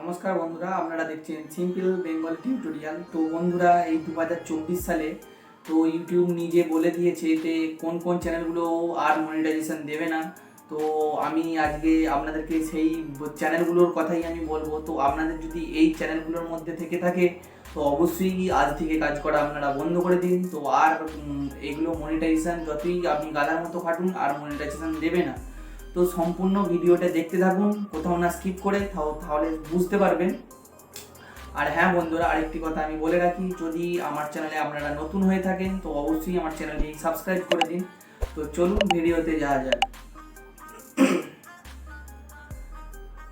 নমস্কার বন্ধুরা, আপনারা দেখছেন সিম্পল বেঙ্গল টিউটোরিয়াল। তো বন্ধুরা, এই 2024 সালে তো ইউটিউব নিজে বলে দিয়েছে যে কোন কোন চ্যানেলগুলো আর মনিটাইজেশন দেবে না। তো আমি আজকে আপনাদেরকে সেই চ্যানেলগুলোর কথাই আমি বলবো। তো আপনাদের যদি এই চ্যানেলগুলোর মধ্যে থেকে থাকে তো অবশ্যই আজ থেকে কাজ করা আপনারা বন্ধ করে দিন। তো আর এগুলো মনিটাইজেশন যতই আপনি গাধার মতো খাটুন আর মনিটাইজেশন দেবে না। তো সম্পূর্ণ ভিডিওটা দেখতে থাকুন, কোথাও না স্কিপ করে, তাহলে বুঝতে পারবেন। আর হ্যাঁ বন্ধুরা, আরেকটি কথা আমি বলে রাখি, যদি আমার চ্যানেলে আপনারা নতুন হয়ে থাকেন তো অবশ্যই আমার চ্যানেলটি সাবস্ক্রাইব করে দিন। তো চলুন ভিডিওতে যাওয়া যাক।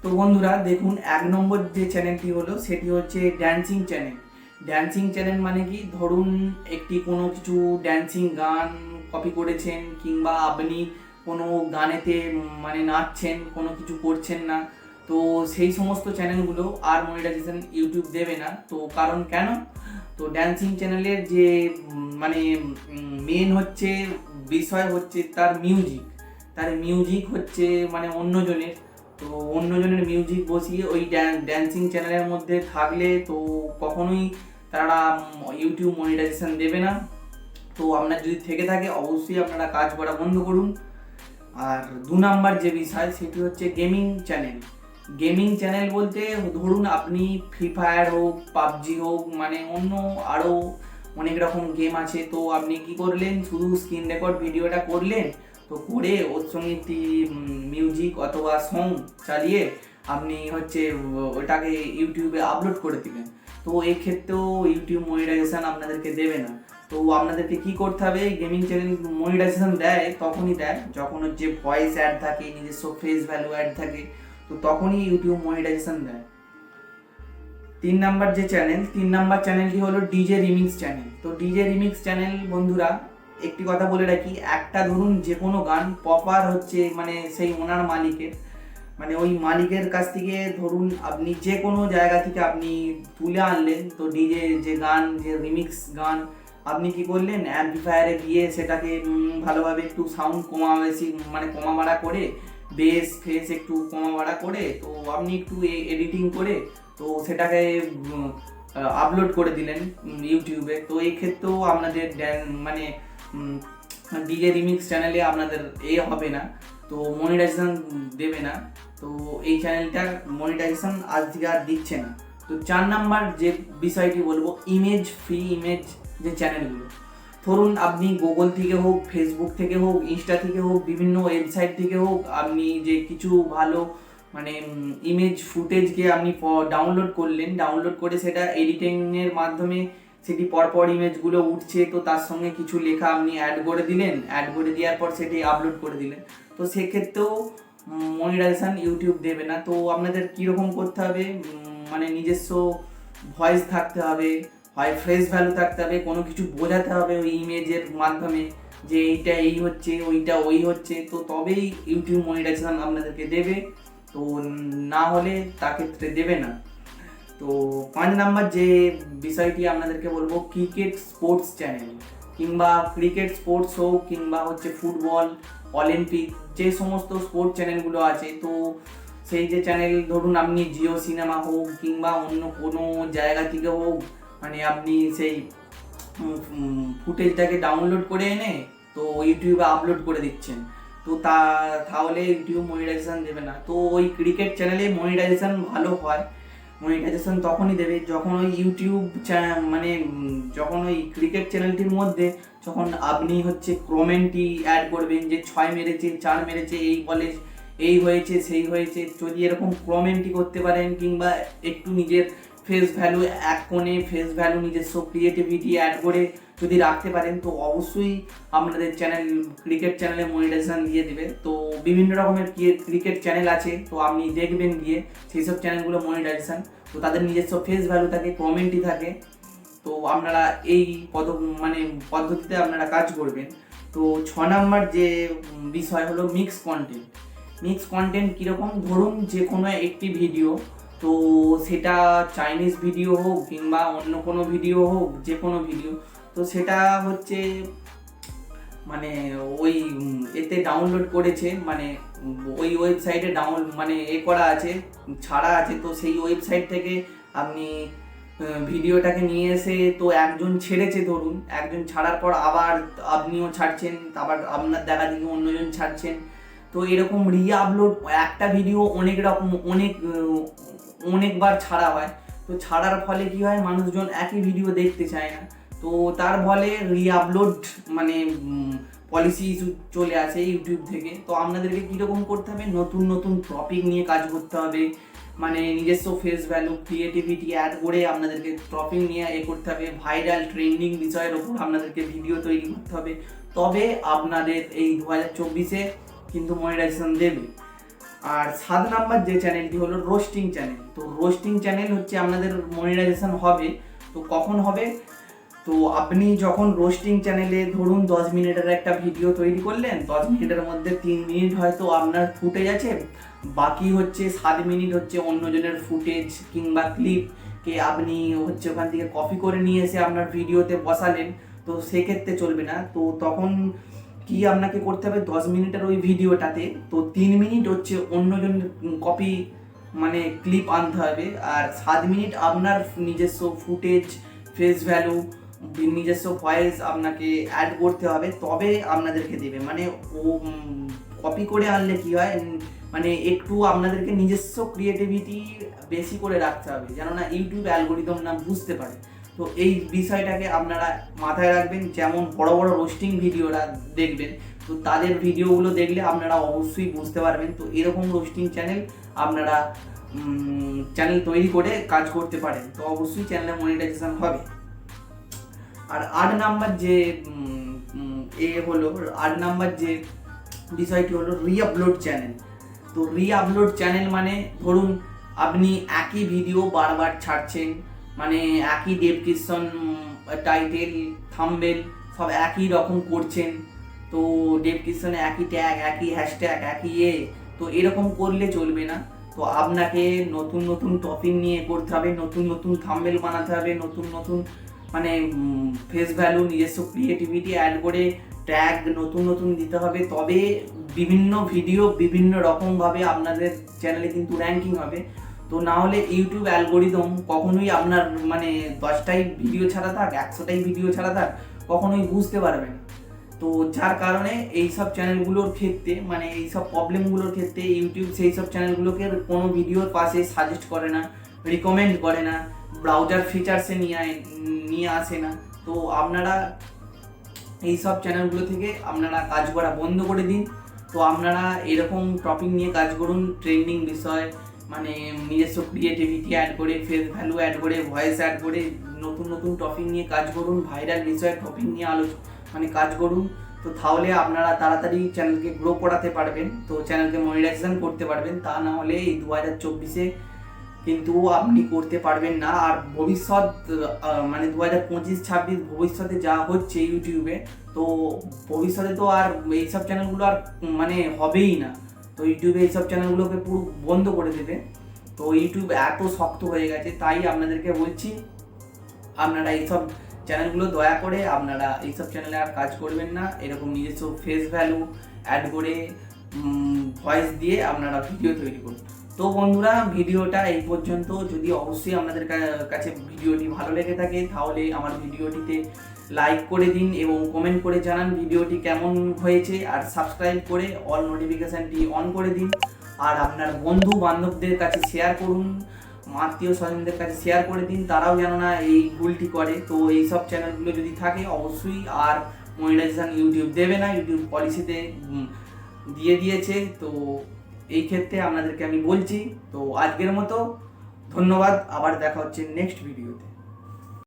তো বন্ধুরা দেখুন, 1 নম্বর যে চ্যানেলটি হলো সেটি হচ্ছে ড্যান্সিং চ্যানেল। ড্যান্সিং চ্যানেল মানে কি, ধরুন একটি কোনো কিছু ড্যান্সিং গান কপি করেছেন, কিংবা আপনি কোনো গানেতে মানে নাচছেন, কোনো কিছু করছেন না, তো সেই সমস্ত চ্যানেলগুলো আর মনিটাইজেশন ইউটিউব দেবে না। তো কারণ কেন? তো ড্যান্সিং চ্যানেলের যে মানে মেন হচ্ছে বিষয় হচ্ছে তার মিউজিক হচ্ছে মানে অন্যজনের। তো অন্যজনের মিউজিক বসিয়ে ওই ড্যান্সিং চ্যানেলের মধ্যে থাকলে তো কখনোই তারা ইউটিউব মনিটাইজেশন দেবে না। তো আপনার যদি থেকে থাকে অবশ্যই আপনারা কাজ করা বন্ধ করুন। আর 2 নম্বর যে বিষয় সেটি হচ্ছে গেমিং চ্যানেল। গেমিং চ্যানেল বলতে ধরুন আপনি ফ্রি ফায়ার হোক, পাবজি হোক, মানে অন্য আরও অনেক রকম গেম আছে। তো আপনি কি করলেন, শুধু স্ক্রিন রেকর্ড ভিডিওটা করলেন, তো করে ওর সঙ্গে একটি মিউজিক অথবা সং চালিয়ে আপনি হচ্ছে ওটাকে ইউটিউবে আপলোড করে দিলেন। তো এই ক্ষেত্রেও ইউটিউব মনিটাইজেশন আপনাদেরকে দেবে না। তো আপনাদেরকে কি করতে হবে, গেমিং চ্যানেল মনিটাইজেশন দেয় তখনই দেয় যখন হচ্ছে ভয়েস অ্যাড থাকে, নিজস্ব ফেস ভ্যালু অ্যাড থাকে, তো তখনই ইউটিউব মনিটাইজেশন দেয়। 3 নম্বর চ্যানেলটি হলো ডিজে রিমিক্স চ্যানেল। তো ডিজে রিমিক্স চ্যানেল বন্ধুরা, একটি কথা বলে রাখি, একটা ধরুন যে কোনো গান পপার হচ্ছে মানে সেই ওনার মালিকের, মানে ওই মালিকের কাছ থেকে ধরুন আপনি যে কোনো জায়গা থেকে আপনি তুলে আনলেন, তো ডিজে যে গান, যে রিমিক্স গান, আপনি কি করলেন, অ্যাম্পলিফায়ারে গিয়ে সেটাকে ভালোভাবে একটু সাউন্ড কমা বেশি মানে কমা বাড়া করে, বেস ফেস একটু কমা বাড়া করে, তো আপনি একটু এডিটিং করে তো সেটাকে আপলোড করে দিলেন ইউটিউবে। তো এই ক্ষেত্রেও আপনাদের মানে ডিজে রিমিক্স চ্যানেলে আপনাদের হবে না, তো মনিটাইজেশন দেবে না। তো এই চ্যানেলটার মনিটাইজেশন আজ থেকে আর দিচ্ছে না। তো 4 নম্বর যে বিষয়টি বলবো, ফ্রি ইমেজ যে চ্যানেলগুলো, ধরুন আপনি গুগল থেকে হোক, ফেসবুক থেকে হোক, ইনস্টা থেকে হোক, বিভিন্ন ওয়েবসাইট থেকে হোক, আপনি যে কিছু ভালো মানে ইমেজ ফুটেজকে আপনি ডাউনলোড করলেন, ডাউনলোড করে সেটা এডিটিংয়ের মাধ্যমে সেটি পরপর ইমেজগুলো উঠছে, তো তার সঙ্গে কিছু লেখা আপনি অ্যাড করে দিলেন, অ্যাড করে দেওয়ার পর সেটি আপলোড করে দিলেন, তো সেক্ষেত্রেও মনিটাইজেশন ইউটিউব দেবে না। তো আপনাদের কীরকম করতে হবে, মানে নিজস্ব ভয়েস থাকতে হবে, হয় ফেস ভ্যালু থাকতে হবে, কোনো কিছু বোঝাতে হবে ওই ইমেজের মাধ্যমে যে এইটা এই হচ্ছে, ওইটা ওই হচ্ছে, তো তবেই ইউটিউব মনিটাইজেশন আপনাদেরকে দেবে। তো না হলে তা ক্ষেত্রে দেবে না। তো 5 নম্বর যে বিষয়টি আপনাদেরকে বলবো, ক্রিকেট স্পোর্টস চ্যানেল, কিংবা ক্রিকেট স্পোর্টস হোক, কিংবা হচ্ছে ফুটবল, অলিম্পিক, যে সমস্ত স্পোর্টস চ্যানেলগুলো আছে, তো সেই যে চ্যানেল ধরুন আপনি জিও সিনেমা হোক কিংবা অন্য কোনো জায়গা থেকে হোক, মানে আপনি সেই ফুটেজটাকে ডাউনলোড করে এনে তো ইউটিউবে আপলোড করে দিচ্ছেন, তো তাহলে ইউটিউব মনিটাইজেশন দেবে না। তো ওই ক্রিকেট চ্যানেলে মনিটাইজেশন ভালো হয়, মনিটাইজেশন তখনই দেবে যখন ওই ইউটিউব মানে যখন ওই ক্রিকেট চ্যানেলটির মধ্যে যখন আপনি হচ্ছে কমেন্টই অ্যাড করবেন যে 6 মেরেছে, 4 মেরেছে, এই বলে এই হয়েছে, সেই হয়েছে, যদি এরকম কমেন্টই করতে পারেন, কিংবা একটু নিজের ফেস ভ্যালু, এক কোণে ফেস ভ্যালু, নিজস্ব ক্রিয়েটিভিটি অ্যাড করে যদি রাখতে পারেন, তো অবশ্যই আপনাদের চ্যানেল, ক্রিকেট চ্যানেলে মনিটাইজেশন দিয়ে দেবে। তো বিভিন্ন রকমের ক্রিকেট চ্যানেল আছে, তো আপনি দেখবেন গিয়ে সেই সব চ্যানেলগুলো মনিটাইজেশন, তো তাদের নিজস্ব ফেস ভ্যালু থাকে, কমেন্টই থাকে, তো আপনারা এই মানে পদ্ধতিতে আপনারা কাজ করবেন। তো 6 নম্বর যে বিষয় হলো মিক্স কন্টেন্ট। মিক্স কন্টেন্ট কীরকম, ধরুন যে কোনো একটি ভিডিও, তো সেটা চাইনিজ ভিডিও হোক কিংবা অন্য কোনো ভিডিও হোক, যে কোনো ভিডিও, তো সেটা হচ্ছে মানে ওই এতে ডাউনলোড করেছে, মানে ওই ওয়েবসাইটে মানে করা আছে, ছাড়া আছে। তো সেই ওয়েবসাইট থেকে আপনি ভিডিওটাকে নিয়ে এসে, তো একজন ছেড়েছে ধরুন, একজন ছাড়ার পর আবার আপনিও ছাড়ছেন, আবার আপনার দেখা দেখি অন্যজন ছাড়ছেন। তো এরকম আপলোড একটা ভিডিও অনেকবার ছাড়া হয়। তো ছাড়ার ফলে কি হয়, মানুষজন একই ভিডিও দেখতে চায় না। তো তার ফলে আপলোড মানে পলিসি ইস্যু চলে আসে ইউটিউব থেকে। তো আপনাদেরকে কীরকম করতে হবে, নতুন নতুন টপিক নিয়ে কাজ করতে হবে, মানে নিজস্ব ফেস ভ্যালু, ক্রিয়েটিভিটি অ্যাড করে আপনাদেরকে টপিক নিয়ে করতে হবে, ভাইরাল ট্রেন্ডিং বিষয়ের ওপর আপনাদেরকে ভিডিও তৈরি করতে হবে। তবে আপনাদের এই 2024-এ কিন্তু মনিটাইজেশন দেবে। আর 7 নাম্বার যে চ্যানেলটি হলো রোস্টিং চ্যানেল। তো রোস্টিং চ্যানেল হচ্ছে আপনাদের মনিটাইজেশন হবে। তো কখন হবে, তো আপনি যখন রোস্টিং চ্যানেলে ধরুন 10 মিনিটের একটা ভিডিও তৈরি করলেন, 10 মিনিটের মধ্যে 3 মিনিট হয়তো আপনার ফুটেজ আছে, বাকি হচ্ছে 7 মিনিট হচ্ছে অন্যজনের ফুটেজ কিংবা ক্লিপকে আপনি হচ্ছে ওখান থেকে কপি করে নিয়ে এসে আপনার ভিডিওতে বসালেন। তো সেক্ষেত্রে চলবে না। তো তখন কি আপনাকে করতে হবে, 10 মিনিটের ওই ভিডিওটাতে তো 3 মিনিট হচ্ছে অন্যজনের কপি মানে ক্লিপ আনতে হবে, আর 7 মিনিট আপনার নিজস্ব ফুটেজ, ফেস ভ্যালু, নিজস্ব ভয়েস আপনাকে অ্যাড করতে হবে, তবে আপনাদেরকে দেবে। মানে ও কপি করে আনলে কি হয়, মানে একটু আপনাদেরকে নিজস্ব ক্রিয়েটিভিটি বেশি করে রাখতে হবে, যেন না ইউটিউব অ্যালগোরিদম না বুঝতে পারে। তো এই বিষয়টাকে আপনারা মাথায় রাখবেন। যেমন বড় বড় রোস্টিং ভিডিওরা দেখবেন, তো তাদের ভিডিওগুলো দেখলে আপনারা অবশ্যই বুঝতে পারবেন। তো এরকম রোস্টিং চ্যানেল আপনারা চ্যানেল তৈরি করে কাজ করতে পারেন, তো অবশ্যই চ্যানেলে মনিটাইজেশন হবে। আর 8 নাম্বার যে হলো 8 নাম্বার যে বিষয়টি হলো আপলোড চ্যানেল। তো আপলোড চ্যানেল মানে ধরুন আপনি একই ভিডিও বারবার ছাড়ছেন, মানে একই ডেসক্রিপশন, টাইটেল, থাম্বনেল সব একই রকম করছেন। তো ডেসক্রিপশনে একই ট্যাগ, একই হ্যাশট্যাগ, একই তো এরকম করলে চলবে না। তো আপনাকে নতুন নতুন টপিক নিয়ে করতে হবে, নতুন নতুন থাম্বনেল বানাতে হবে, নতুন নতুন মানে ফেস ভ্যালু, নিজস্ব ক্রিয়েটিভিটি অ্যাড করে ট্যাগ নতুন নতুন দিতে হবে। তবে বিভিন্ন ভিডিও বিভিন্ন রকমভাবে আপনাদের চ্যানেলে কিন্তু র্যাঙ্কিং হবে। তো না হলে ইউটিউব অ্যালগোরিদম কখনোই আপনার মানে 10টাই ভিডিও ছাড়া থাক, 100টাই ভিডিও ছাড়া থাক, কখনোই বুঝতে পারবে না। তো যার কারণে এইসব চ্যানেলগুলোর ক্ষেত্রে, মানে এইসব প্রবলেমগুলোর ক্ষেত্রে ইউটিউব সেই সব চ্যানেলগুলোকে কোনো ভিডিওর পাশে সাজেস্ট করে না, রিকমেন্ড করে না, ব্রাউজার ফিচার্সে নিয়ে আসে না। তো আপনারা এইসব চ্যানেলগুলো থেকে আপনারা কাজ করা বন্ধ করে দিন। তো আপনারা এরকম টপিক নিয়ে কাজ করুন, ট্রেন্ডিং বিষয়, মানে নিজস্ব ক্রিয়েটিভিটি অ্যাড করে, ফেস ভ্যালু অ্যাড করে, ভয়েস অ্যাড করে নতুন নতুন টপিক নিয়ে কাজ করুন, ভাইরাল বিষয়ের টপিক নিয়ে মানে কাজ করুন। তো তাহলে আপনারা তাড়াতাড়ি চ্যানেলকে গ্রো করাতে পারবেন, তো চ্যানেলকে মনিটাইজেশন করতে পারবেন। তা না হলে এই 2024-এ কিন্তু আপনি করতে পারবেন না। আর ভবিষ্যৎ মানে 2025-26 ভবিষ্যতে যা হচ্ছে ইউটিউবে, তো ভবিষ্যতে তো আর এইসব চ্যানেলগুলো আর মানে হবেই না। তো ইউটিউবে এইসব চ্যানেলগুলোকে পুরো বন্ধ করে দেবে। তো ইউটিউব এত শক্ত হয়ে গেছে, তাই আপনাদেরকে বলছি আপনারা এইসব চ্যানেলগুলো দয়া করে আপনারা এইসব চ্যানেলে আর কাজ করবেন না। এরকম নিজস্ব ফেস ভ্যালু অ্যাড করে ভয়েস দিয়ে আপনারা ভিডিও তৈরি করুন। তো বন্ধুরা, ভিডিওটা এই পর্যন্ত। যদি অবশ্যই আপনাদের কাছে ভিডিওটি ভালো লেগে থাকে, তাহলে আমার ভিডিওটিতে লাইক করে দিন এবং কমেন্ট করে জানান ভিডিওটি কেমন হয়েছে। আর সাবস্ক্রাইব করে অল নোটিফিকেশানটি অন করে দিন। আর আপনার বন্ধু বান্ধবদের কাছে শেয়ার করুন, আত্মীয় স্বজনদের কাছে শেয়ার করে দিন, তারাও যেন না এই ভুলটি করে। তো এই সব চ্যানেলগুলো যদি থাকে, অবশ্যই আর মনিটাইজেশন ইউটিউব দেবে না, ইউটিউব পলিসিতে দিয়ে দিয়েছে। তো এই ক্ষেত্রে আপনাদেরকে আমি বলছি। তো আজকের মতো ধন্যবাদ, আবার দেখা হচ্ছে নেক্সট ভিডিওতে।